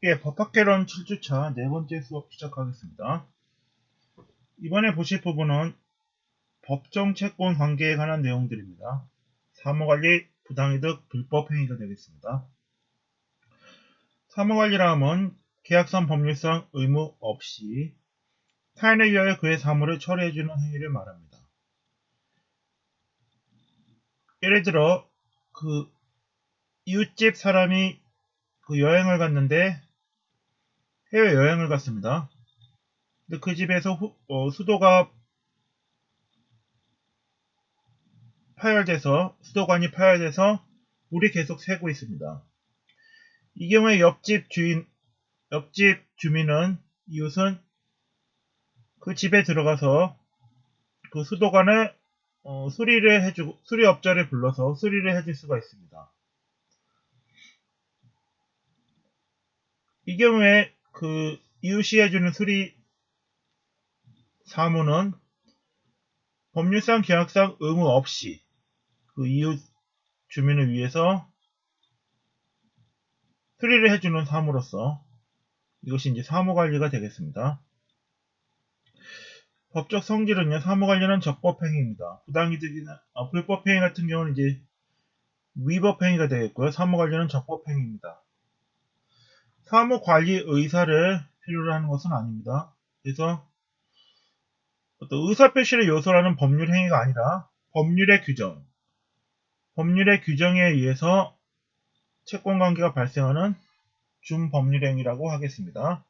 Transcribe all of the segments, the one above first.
예, 법학개론 7주차 네 번째 수업 시작하겠습니다. 이번에 보실 부분은 법정 채권 관계에 관한 내용들입니다. 사무관리, 부당이득, 불법행위가 되겠습니다. 사무관리라 함은 계약상 법률상 의무 없이 타인에 의하여 그의 사무를 처리해주는 행위를 말합니다. 예를 들어 이웃집 사람이 여행을 갔는데 해외여행을 갔습니다. 근데 그 집에서 수도가 수도관이 파열돼서 물이 계속 새고 있습니다. 이 경우에 옆집 주민은, 이웃은 그 집에 들어가서 그 수도관을 수리업자를 불러서 수리를 해줄 수가 있습니다. 이 경우에 이웃이 해주는 수리 사무는 법률상 계약상 의무 없이 이웃 주민을 위해서 수리를 해주는 사무로서 이것이 이제 사무관리가 되겠습니다. 법적 성질은요, 사무관리는 적법행위입니다. 부당이득이나 불법행위 같은 경우는 이제 위법행위가 되겠고요. 사무관리는 적법행위입니다. 사무관리 의사를 필요로 하는 것은 아닙니다. 그래서 어떤 의사표시를 요소로 하는 법률행위가 아니라 법률의 규정에 의해서 채권관계가 발생하는 준법률행위라고 하겠습니다.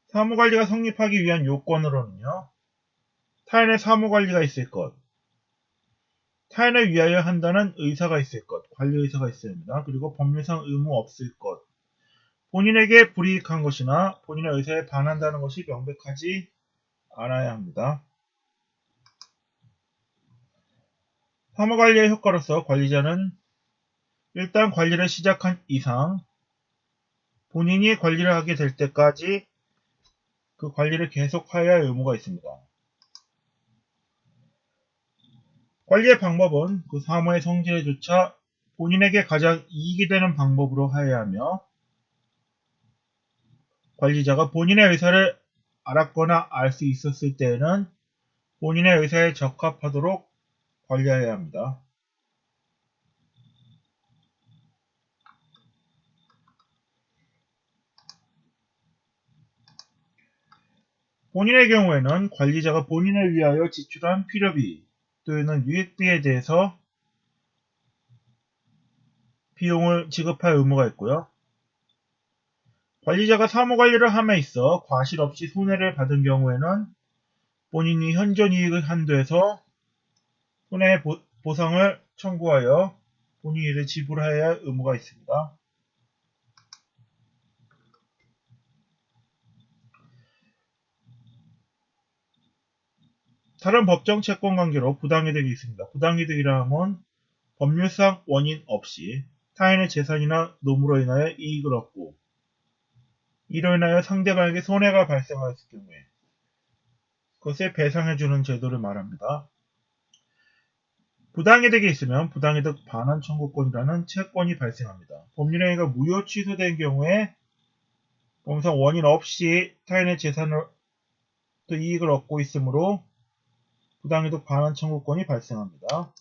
사무관리가 성립하기 위한 요건으로는요, 타인의 사무관리가 있을 것, 타인을 위하여 한다는 의사가 있을 것, 관리의사가 있어야 합니다. 그리고 법률상 의무 없을 것, 본인에게 불이익한 것이나 본인의 의사에 반한다는 것이 명백하지 않아야 합니다. 사무관리의 효과로서 관리자는 일단 관리를 시작한 이상 본인이 관리를 하게 될 때까지 그 관리를 계속하여야 할 의무가 있습니다. 관리의 방법은 그 사무의 성질에 조차 본인에게 가장 이익이 되는 방법으로 하여야 하며, 관리자가 본인의 의사를 알았거나 알 수 있었을 때에는 본인의 의사에 적합하도록 관리해야 합니다. 본인의 경우에는 관리자가 본인을 위하여 지출한 필요비 또는 유익비에 대해서 비용을 지급할 의무가 있고요. 관리자가 사무관리를 함에 있어 과실 없이 손해를 받은 경우에는 본인이 현존이익의 한도에서 손해 보상을 청구하여 본인이 이를 지불해야 할 의무가 있습니다. 다른 법정 채권 관계로 부당이득이 있습니다. 부당이득이라 함은 법률상 원인 없이 타인의 재산이나 노무로 인하여 이익을 얻고 이로 인하여 상대방에게 손해가 발생하였을 경우에 그것을 배상해주는 제도를 말합니다. 부당이득이 있으면 부당이득 반환 청구권이라는 채권이 발생합니다. 법률행위가 무효 취소된 경우에 법률상 원인 없이 타인의 재산을 또 이익을 얻고 있으므로 부당이득 반환 청구권이 발생합니다.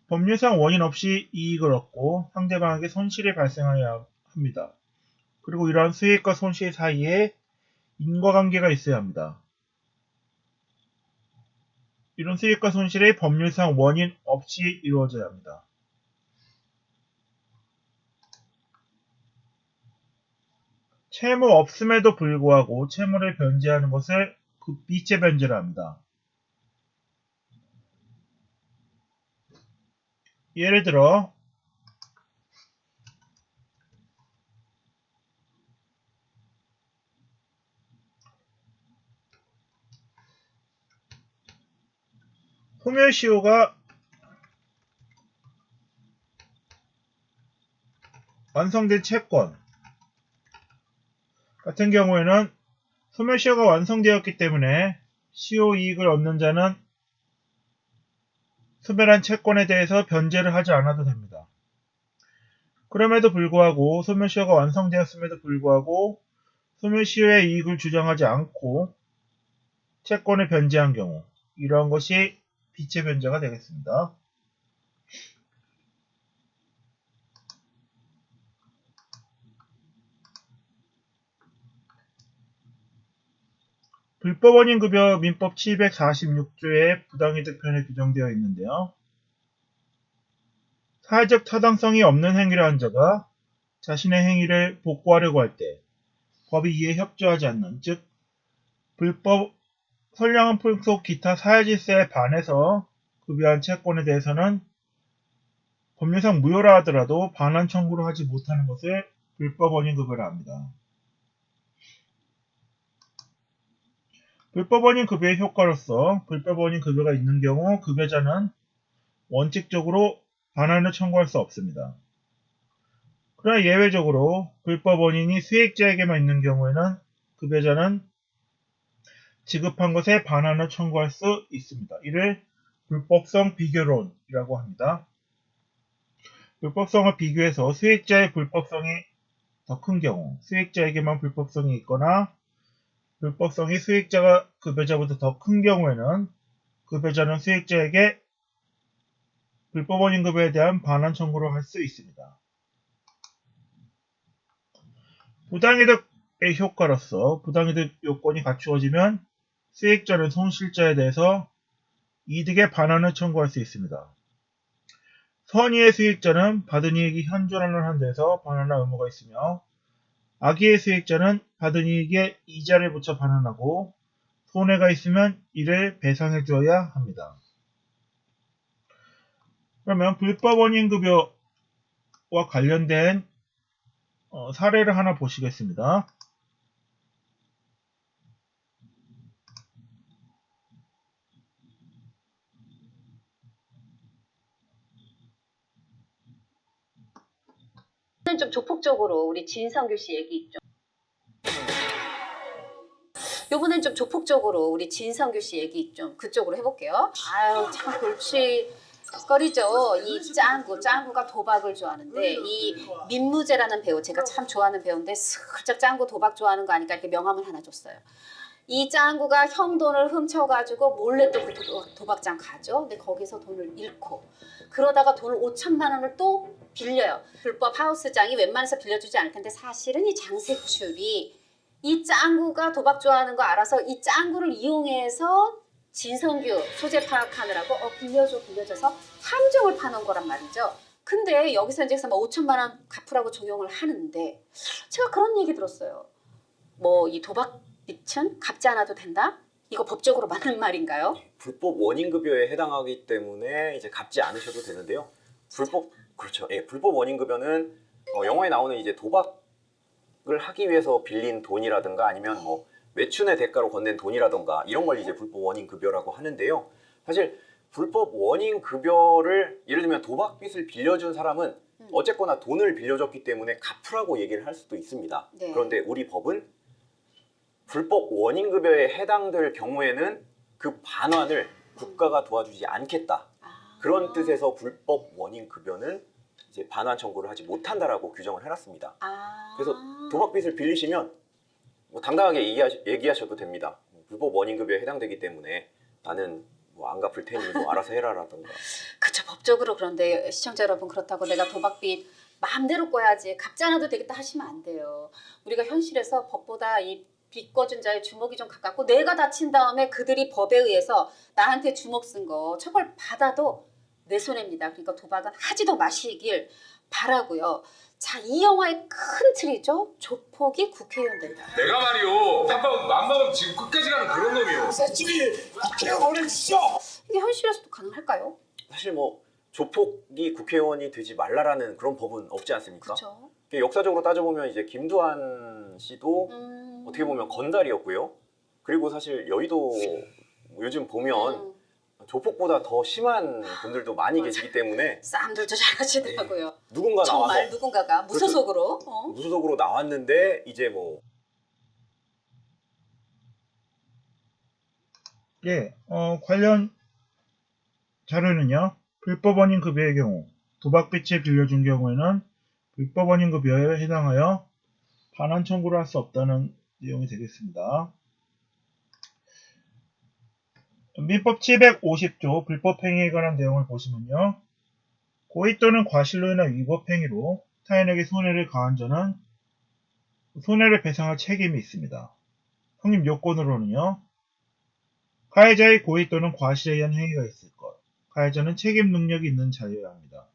법률상 원인 없이 이익을 얻고 상대방에게 손실이 발생해야 합니다. 그리고 이러한 수익과 손실 사이에 인과관계가 있어야 합니다. 이런 수익과 손실이 법률상 원인 없이 이루어져야 합니다. 채무 없음에도 불구하고 채무를 변제하는 것을 미채 변제라 합니다. 예를 들어 소멸시효가 완성된 채권 같은 경우에는 소멸시효가 완성되었기 때문에 시효이익을 얻는 자는 소멸한 채권에 대해서 변제를 하지 않아도 됩니다. 그럼에도 불구하고 소멸시효가 완성되었음에도 불구하고 소멸시효의 이익을 주장하지 않고 채권을 변제한 경우 이러한 것이 비체 변제가 되겠습니다. 불법원인급여 민법 746조의 부당이득편에 규정되어 있는데요. 사회적 타당성이 없는 행위를 한 자가 자신의 행위를 복구하려고 할 때 법이 이에 협조하지 않는, 즉 불법 선량한 풍속 기타 사회질서에 반해서 급여한 채권에 대해서는 법률상 무효라 하더라도 반환 청구를 하지 못하는 것을 불법원인급여라 합니다. 불법원인급여의 효과로서 불법원인급여가 있는 경우 급여자는 원칙적으로 반환을 청구할 수 없습니다. 그러나 예외적으로 불법원인이 수익자에게만 있는 경우에는 급여자는 지급한 것에 반환을 청구할 수 있습니다. 이를 불법성 비교론이라고 합니다. 불법성을 비교해서 수익자의 불법성이 더 큰 경우, 수익자에게만 불법성이 있거나 불법성이 수익자가 급여자보다 더 큰 경우에는 급여자는 수익자에게 불법원인급여에 대한 반환 청구를 할 수 있습니다. 부당이득의 효과로서 부당이득 요건이 갖추어지면 수익자는 손실자에 대해서 이득의 반환을 청구할 수 있습니다. 선의의 수익자는 받은 이익이 현존하는 한 데서 반환할 의무가 있으며 악의의 수익자는 받은 이익에 이자를 붙여 반환하고 손해가 있으면 이를 배상해 주어야 합니다. 그러면 불법원인급여와 관련된 사례를 하나 보시겠습니다. 좀 조폭적으로 우리 진성규 씨 얘기 좀. 요번엔 좀 조폭적으로 우리 진성규 씨 얘기 좀 그쪽으로 해볼게요. 아유 참 골칫거리죠. 이 짱구가 도박을 좋아하는데 이 민무제라는 배우 제가 참 좋아하는 배우인데 슬쩍 짱구 도박 좋아하는 거 아니까 이렇게 명함을 하나 줬어요. 이 짱구가 형 돈을 훔쳐가지고 몰래 또 그 도박장 가죠. 근데 거기서 돈을 잃고 그러다가 돈을 5천만 원을 또 빌려요. 불법 하우스장이 웬만해서 빌려주지 않을 텐데 사실은 이 장세출이 이 짱구가 도박 좋아하는 거 알아서 이 짱구를 이용해서 진성규 소재 파악하느라고 빌려줘서 함정을 파놓은 거란 말이죠. 근데 여기서 이제 5천만 원 갚으라고 조용을 하는데 제가 그런 얘기 들었어요. 뭐 이 도박 빚은 갚지 않아도 된다? 이거 법적으로 맞는 말인가요? 불법 원인급여에 해당하기 때문에 이제 갚지 않으셔도 되는데요. 그렇죠. 예, 불법 원인급여는 영화에 나오는 이제 도박을 하기 위해서 빌린 돈이라든가 아니면 뭐 외춘의 대가로 건넨 돈이라든가 이런 걸 이제 불법 원인급여라고 하는데요. 사실 불법 원인급여를 예를 들면 도박빚을 빌려준 사람은 어쨌거나 돈을 빌려줬기 때문에 갚으라고 얘기를 할 수도 있습니다. 네. 그런데 우리 법은 불법 원인급여에 해당될 경우에는 그 반환을 국가가 도와주지 않겠다. 그런 뜻에서 불법 원인급여는 이제 반환 청구를 하지 못한다라고 규정을 해놨습니다. 그래서 도박빚을 빌리시면 뭐 당당하게 얘기하셔도 됩니다. 불법 원인급여에 해당되기 때문에 나는 뭐 안 갚을 테니 뭐 알아서 해라라든가. 그쵸, 법적으로. 그런데 시청자 여러분, 그렇다고 내가 도박빚 마음대로 꿔야지 갚지 않아도 되겠다 하시면 안 돼요. 우리가 현실에서 법보다 이 빚 꿔준 자의 주먹이 좀 가깝고 내가 다친 다음에 그들이 법에 의해서 나한테 주먹 쓴 거 처벌 받아도 내 손해입니다. 그러니까 도박은 하지도 마시길 바라고요. 자, 이 영화의 큰 틀이죠. 조폭이 국회의원 된다. 내가 말이요. 한번 맘먹으면 지금 끝까지 가는 그런 놈이요. 새끼리 국회의원을 주시오. 이게 현실에서도 가능할까요? 사실 뭐 조폭이 국회의원이 되지 말라라는 그런 법은 없지 않습니까? 그렇죠. 역사적으로 따져보면 이제 김두한 씨도 어떻게 보면 건달이었고요. 그리고 사실 여의도 요즘 보면 조폭보다 더 심한 분들도 많이 계시기 때문에 싸움들도 잘하시더라고요. 누군가 정말 나와서 누군가가 무소속으로 무소속으로 나왔는데 이제 뭐 예, 관련 자료는요. 불법 원인 급여의 경우 도박비치에 빌려준 경우에는 불법 원인 급여에 해당하여 반환 청구를 할 수 없다는 내용이 되겠습니다. 민법 750조 불법행위에 관한 내용을 보시면요. 고의 또는 과실로 인한 위법행위로 타인에게 손해를 가한 자는 손해를 배상할 책임이 있습니다. 성립 요건으로는요. 가해자의 고의 또는 과실에 의한 행위가 있을 것. 가해자는 책임 능력이 있는 자여야 합니다.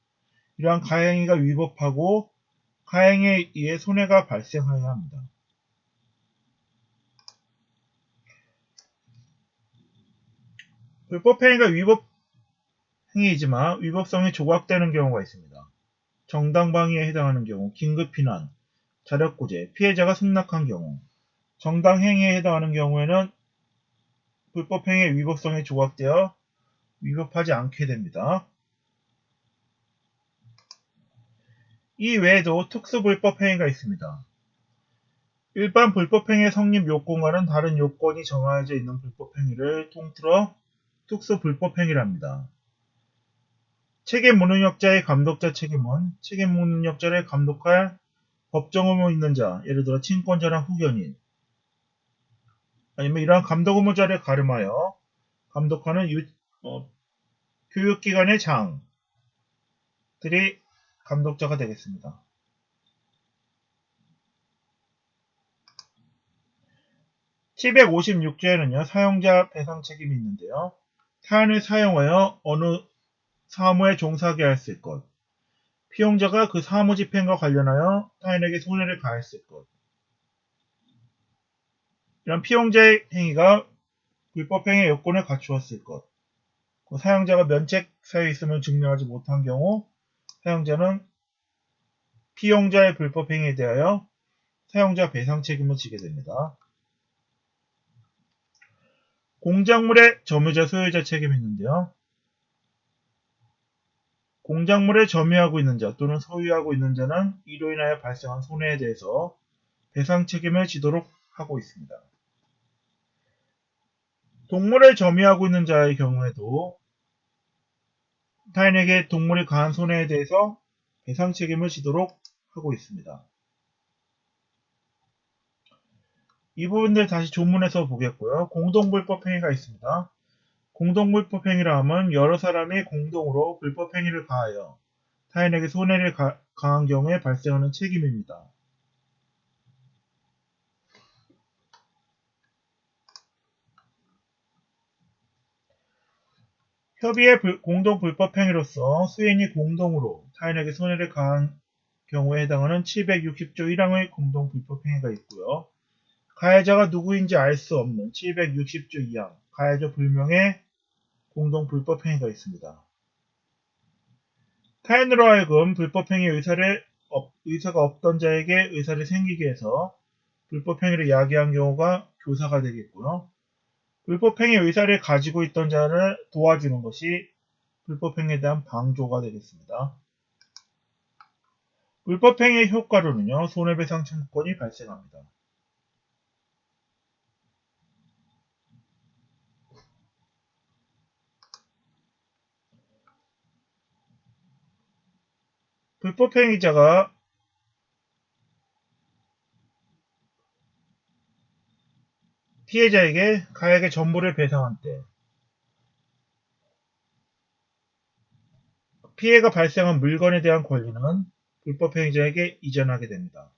이러한 가해행위가 위법하고 가해행위에 의해 손해가 발생하여야 합니다. 불법행위가 위법행위이지만 위법성이 조각되는 경우가 있습니다. 정당방위에 해당하는 경우, 긴급피난, 자력구제, 피해자가 승낙한 경우, 정당행위에 해당하는 경우에는 불법행위의 위법성이 조각되어 위법하지 않게 됩니다. 이 외에도 특수불법행위가 있습니다. 일반 불법행위의 성립 요건과는 다른 요건이 정하여져 있는 불법행위를 통틀어 특수불법행위랍니다. 책임무능력자의 감독자 책임은 책임무능력자를 감독할 법정 의무 있는 자, 예를 들어 친권자나 후견인, 아니면 이러한 감독 의무자를 가름하여 감독하는 교육기관의 장들이 감독자가 되겠습니다. (756조에는요) 사용자 배상 책임이 있는데요. 타인을 사용하여 어느 사무에 종사하게 했을 것, 피용자가 그 사무 집행과 관련하여 타인에게 손해를 가했을 것, 이런 피용자의 행위가 불법행위의 요건을 갖추었을 것, 사용자가 면책사유에 있음을 증명하지 못한 경우 사용자는 피용자의 불법행위에 대하여 사용자 배상 책임을 지게 됩니다. 공작물의 점유자 소유자 책임이 있는데요. 공작물을 점유하고 있는 자 또는 소유하고 있는 자는 이로 인하여 발생한 손해에 대해서 배상 책임을 지도록 하고 있습니다. 동물을 점유하고 있는 자의 경우에도 타인에게 동물이 가한 손해에 대해서 배상 책임을 지도록 하고 있습니다. 이 부분들 다시 조문에서 보겠고요. 공동불법행위가 있습니다. 공동불법행위라 함은 여러 사람이 공동으로 불법행위를 가하여 타인에게 손해를 가한 경우에 발생하는 책임입니다. 협의의 공동불법행위로서 수인이 공동으로 타인에게 손해를 가한 경우에 해당하는 760조 1항의 공동불법행위가 있고요. 가해자가 누구인지 알 수 없는 760조 2항 가해자 불명의 공동불법행위가 있습니다. 타인으로 하여금 불법행위 의사가 없던 자에게 의사를 생기게 해서 불법행위를 야기한 경우가 교사가 되겠고요. 불법행위 의사를 가지고 있던 자를 도와주는 것이 불법행위에 대한 방조가 되겠습니다. 불법행위의 효과로는요, 손해배상 청구권이 발생합니다. 불법행위자가 피해자에게 가액의 전부를 배상한 때 피해가 발생한 물건에 대한 권리는 불법행위자에게 이전하게 됩니다.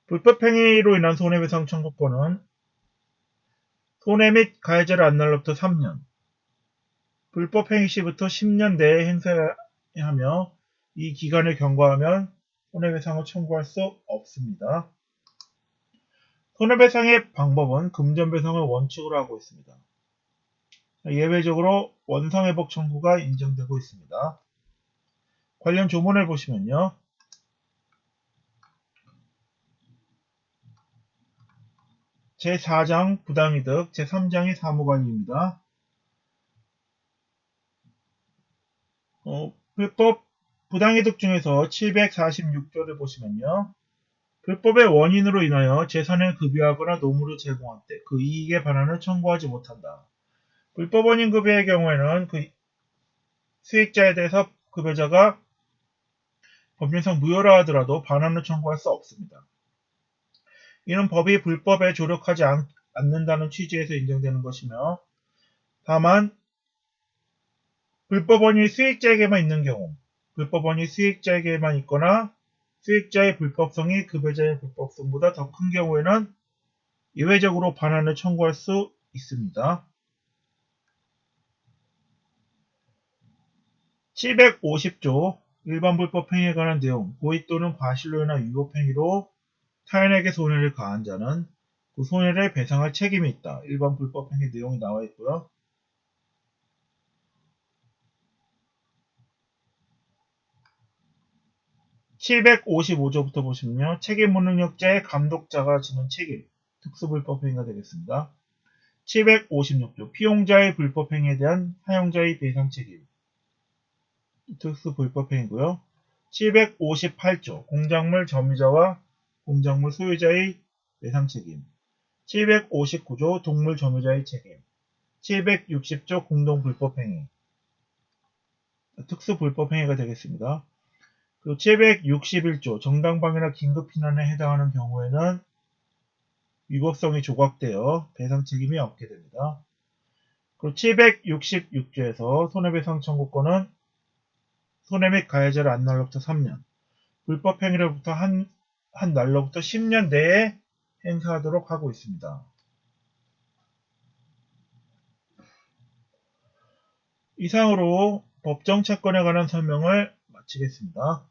불법행위로 인한 손해배상 청구권은 손해 및 가해자를 안 날로부터 3년, 불법행위 시부터 10년 내에 행사하며 이 기간을 경과하면 손해배상을 청구할 수 없습니다. 손해배상의 방법은 금전배상을 원칙으로 하고 있습니다. 예외적으로 원상회복 청구가 인정되고 있습니다. 관련 조문을 보시면요. 제4장 부당이득, 제3장이 사무관리입니다. 불법 부당이득 중에서 746조를 보시면요. 불법의 원인으로 인하여 재산을 급여하거나 노무를 제공할 때 그 이익의 반환을 청구하지 못한다. 불법 원인 급여의 경우에는 그 수익자에 대해서 급여자가 법률상 무효라 하더라도 반환을 청구할 수 없습니다. 이는 법이 불법에 조력하지 않는다는 취지에서 인정되는 것이며 다만 불법원이 수익자에게만 있는 경우 불법원이 수익자에게만 있거나 수익자의 불법성이 급여자의 불법성보다 더 큰 경우에는 예외적으로 반환을 청구할 수 있습니다. 750조 일반 불법행위에 관한 내용 고의 또는 과실로 인한 위법행위로 타인에게 손해를 가한 자는 그 손해를 배상할 책임이 있다. 일반 불법행위 내용이 나와 있고요. 755조부터 보시면요. 책임무능력자의 감독자가 지는 책임, 특수불법행위가 되겠습니다. 756조 피용자의 불법행위에 대한 사용자의 배상책임, 특수불법행위고요. 758조 공작물 점유자와 공작물 소유자의 배상책임, 759조 동물 점유자의 책임, 760조 공동불법행위, 특수불법행위가 되겠습니다. 그리고 761조 정당방위나 긴급피난에 해당하는 경우에는 위법성이 조각되어 배상 책임이 없게 됩니다. 그리고 766조에서 손해배상 청구권은 손해 및 가해자를 한 날로부터 3년, 불법행위로부터 한 날로부터 10년 내에 행사하도록 하고 있습니다. 이상으로 법정채권에 관한 설명을 마치겠습니다.